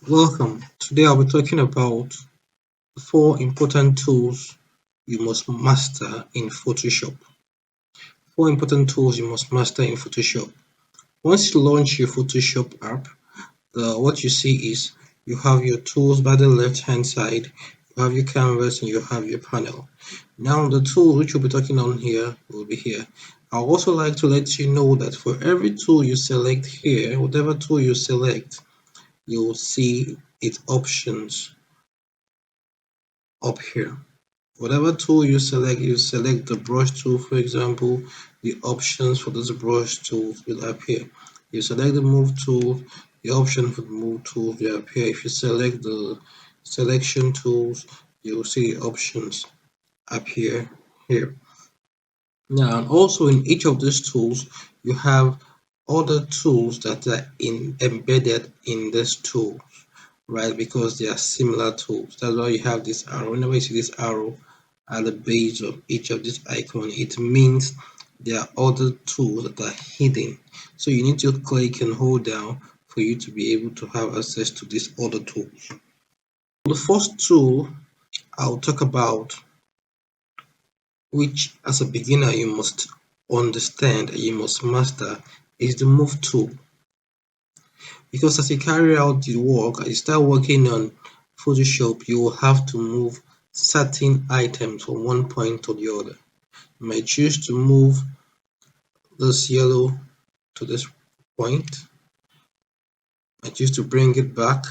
Welcome. Today I'll be talking about four important tools you must master in Photoshop. Four important tools you must master in Photoshop. Once you launch your Photoshop app, what you see is you have your tools by the left hand side, you have your canvas, and you have your panel. Now the tool which we'll be talking on here will be here. I would also like to let you know that for every tool you select here, whatever tool you select, you'll see its options up here. Whatever tool you select the brush tool, for example, the options for this brush tools will appear. You select the move tool, the option for the move tool will appear. If you select the selection tools, you will see the options appear here. Now, and also in each of these tools, you have other tools that are embedded in this tool, right? Because they are similar tools. That's why you have this arrow. Whenever you see this arrow at the base of each of these icons, it means there are other tools that are hidden. So you need to click and hold down for you to be able to have access to these other tools. The first tool I'll talk about, which as a beginner you must understand and you must master, is the move tool. Because as you carry out the work, as you start working on Photoshop, you will have to move certain items from one point to the other. You might choose to move this yellow to this point. I choose to bring it back,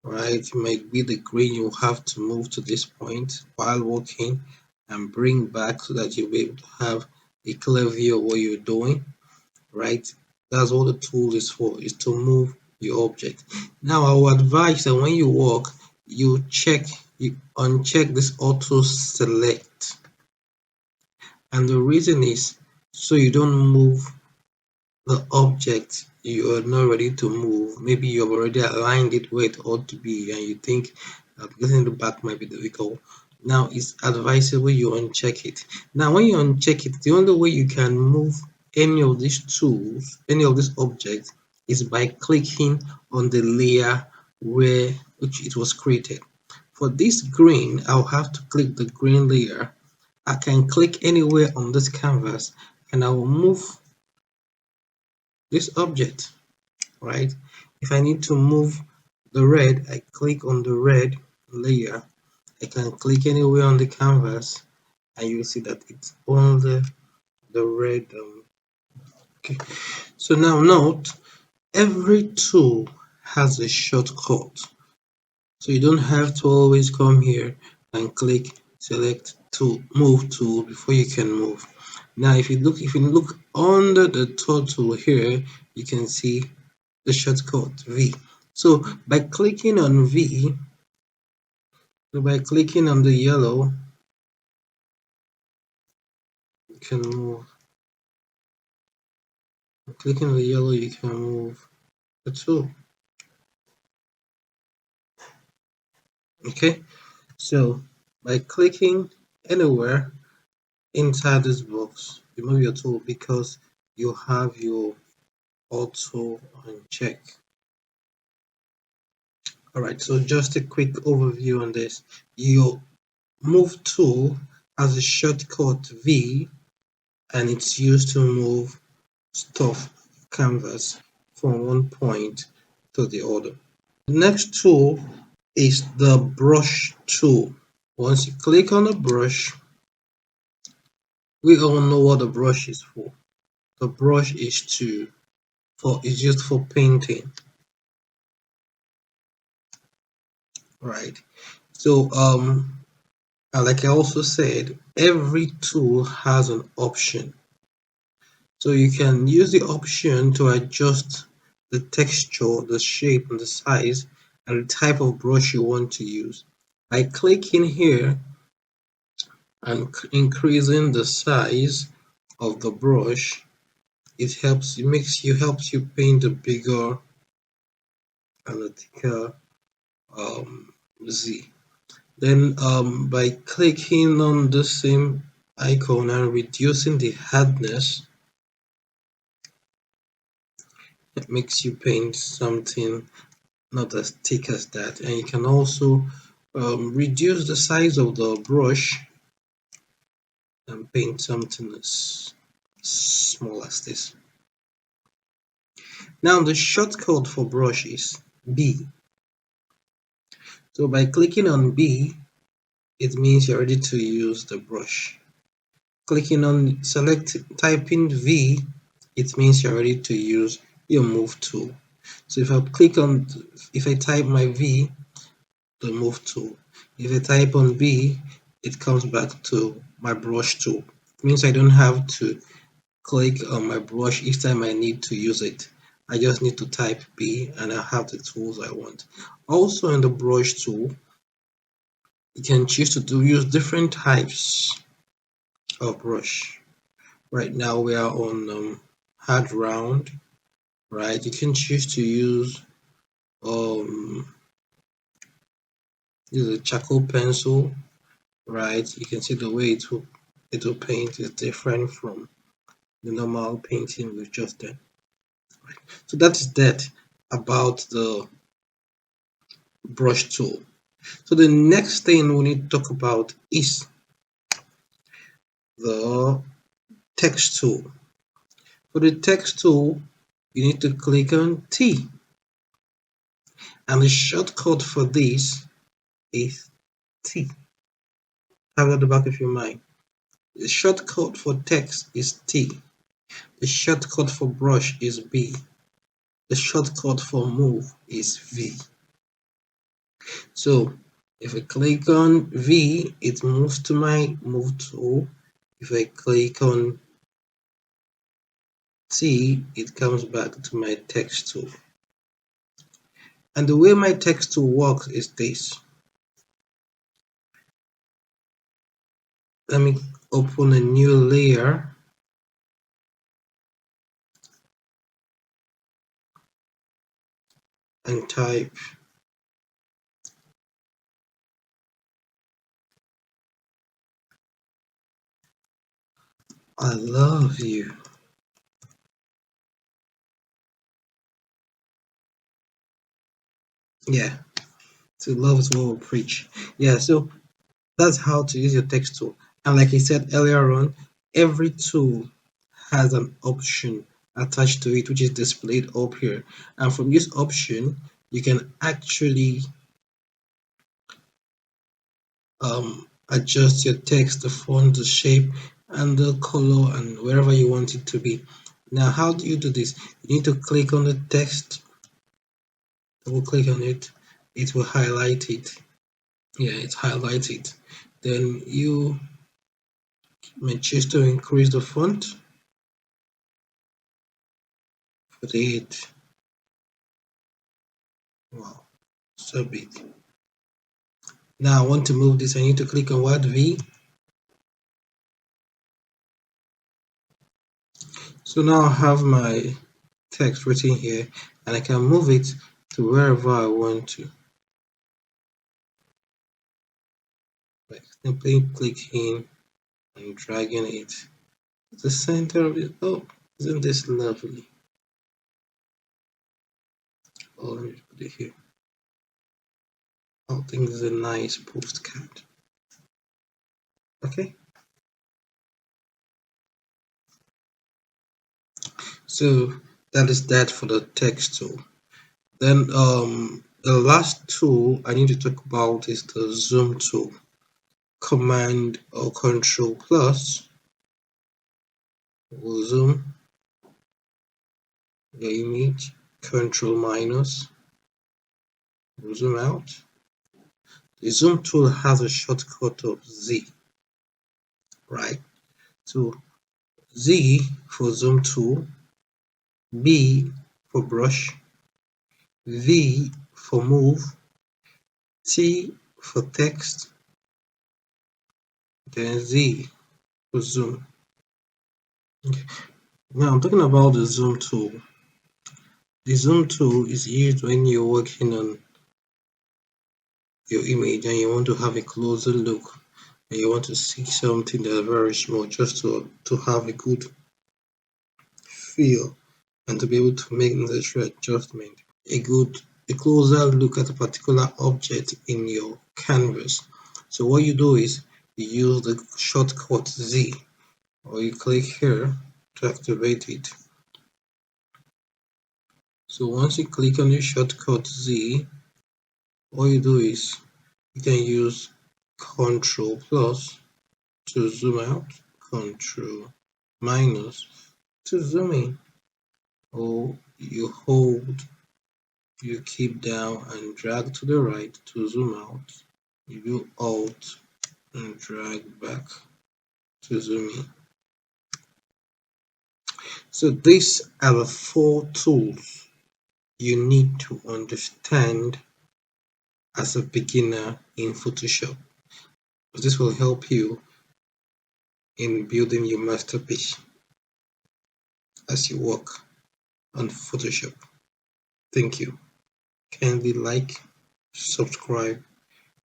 right? It might be the green you have to move to this point while working and bring back so that you'll be able to have a clear view of what you're doing, right? That's what the tool is for, is to move your object. Now I will advise that when you work, you uncheck this auto select. And the reason is so you don't move the object you are not ready to move. Maybe you have already aligned it where it ought to be and you think that getting the back might be difficult. Now it's advisable you uncheck it. Now when you uncheck it, the only way you can move any of these tools, any of these objects, is by clicking on the layer where which it was created. For this green, I'll have to click the green layer. I can click anywhere on this canvas and I will move this object, right? If I need to move the red, I click on the red layer. I can click anywhere on the canvas and you'll see that it's only the red. Okay. So now note, every tool has a shortcut. So you don't have to always come here and click select tool, move tool before you can move. Now if you look under the tool here, you can see the shortcut V. So by clicking on V, so by clicking on the yellow, you can move. By clicking on the yellow, you can move the tool. Okay, so by clicking anywhere inside this box, you move your tool because you have your auto uncheck. All right, so just a quick overview on this. Your move tool has a shortcut V and it's used to move stuff canvas from one point to the other. The next tool is the brush tool. Once you click on the brush, we all know what the brush is for. The brush is used for painting, right? So like I also said, every tool has an option. So you can use the option to adjust the texture, the shape, and the size, and the type of brush you want to use. By clicking here and increasing the size of the brush, helps you paint a bigger and a thicker Z. Then by clicking on the same icon and reducing the hardness, it makes you paint something not as thick as that. And you can also reduce the size of the brush and paint something as small as this. Now the shortcut for brush is B. So by clicking on B, it means you're ready to use the brush. Clicking on typing V, it means you're ready to use your move tool. So if I type my V, the move tool. If I type on B, it comes back to my brush tool. It means I don't have to click on my brush each time I need to use it. I just need to type B and I have the tools I want. Also in the brush tool, you can choose to use different types of brush. Right now we are on hard round, right? You can choose to um use a charcoal pencil, right? You can see the way it will paint is different from the normal painting we've just done. So that is that about the brush tool. So the next thing we need to talk about is the text tool. For the text tool, you need to click on T, and the shortcut for this is T. Have it at the back of your mind. The shortcut for text is T. The shortcut for brush is B. The shortcut for move is V. So if I click on V, it moves to my move tool. If I click on T, it comes back to my text tool. And the way my text tool works is this. Let me open a new layer and type I love you. Yeah, so love is what we preach. Yeah, so that's how to use your text tool. And like I said earlier on, every tool has an option attached to it, which is displayed up here. And from this option, you can actually adjust your text, the font, the shape, and the color, and wherever you want it to be. Now, how do you do this? You need to click on the text, double click on it, it will highlight it. Yeah, it's highlighted. Then you may choose to increase the font for it. Wow, so big. Now I want to move this. I need to click on Word V. So now I have my text written here, and I can move it to wherever I want to. Like simply clicking and dragging it to the center of it. Oh, isn't this lovely? Oh, let me put it here. Oh, I think this is a nice postcard. Okay, so that is that for the text tool. Then the last tool I need to talk about is the zoom tool. Command or Control plus will zoom the image. Control minus will zoom out. The zoom tool has a shortcut of Z, right? So Z for zoom tool, B for brush, V for move, T for text, then Z for zoom. Okay. Now I'm talking about the zoom tool. The zoom tool is used when you're working on your image and you want to have a closer look and you want to see something that's very small just to have a good feel and to be able to make necessary adjustment. A good a closer look at a particular object in your canvas. So what you do is you use the shortcut Z, or you click here to activate it. So once you click on the shortcut Z, all you do is you can use Ctrl plus to zoom out, Ctrl minus to zoom in, or you hold, you keep down and drag to the right to zoom out. You do Alt and drag back to zoom in. So these are the 4 tools you need to understand as a beginner in Photoshop. This will help you in building your masterpiece as you work on Photoshop. Thank you. Kindly like, subscribe,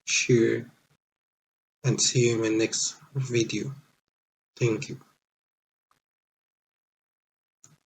share, and see you in my next video. Thank you.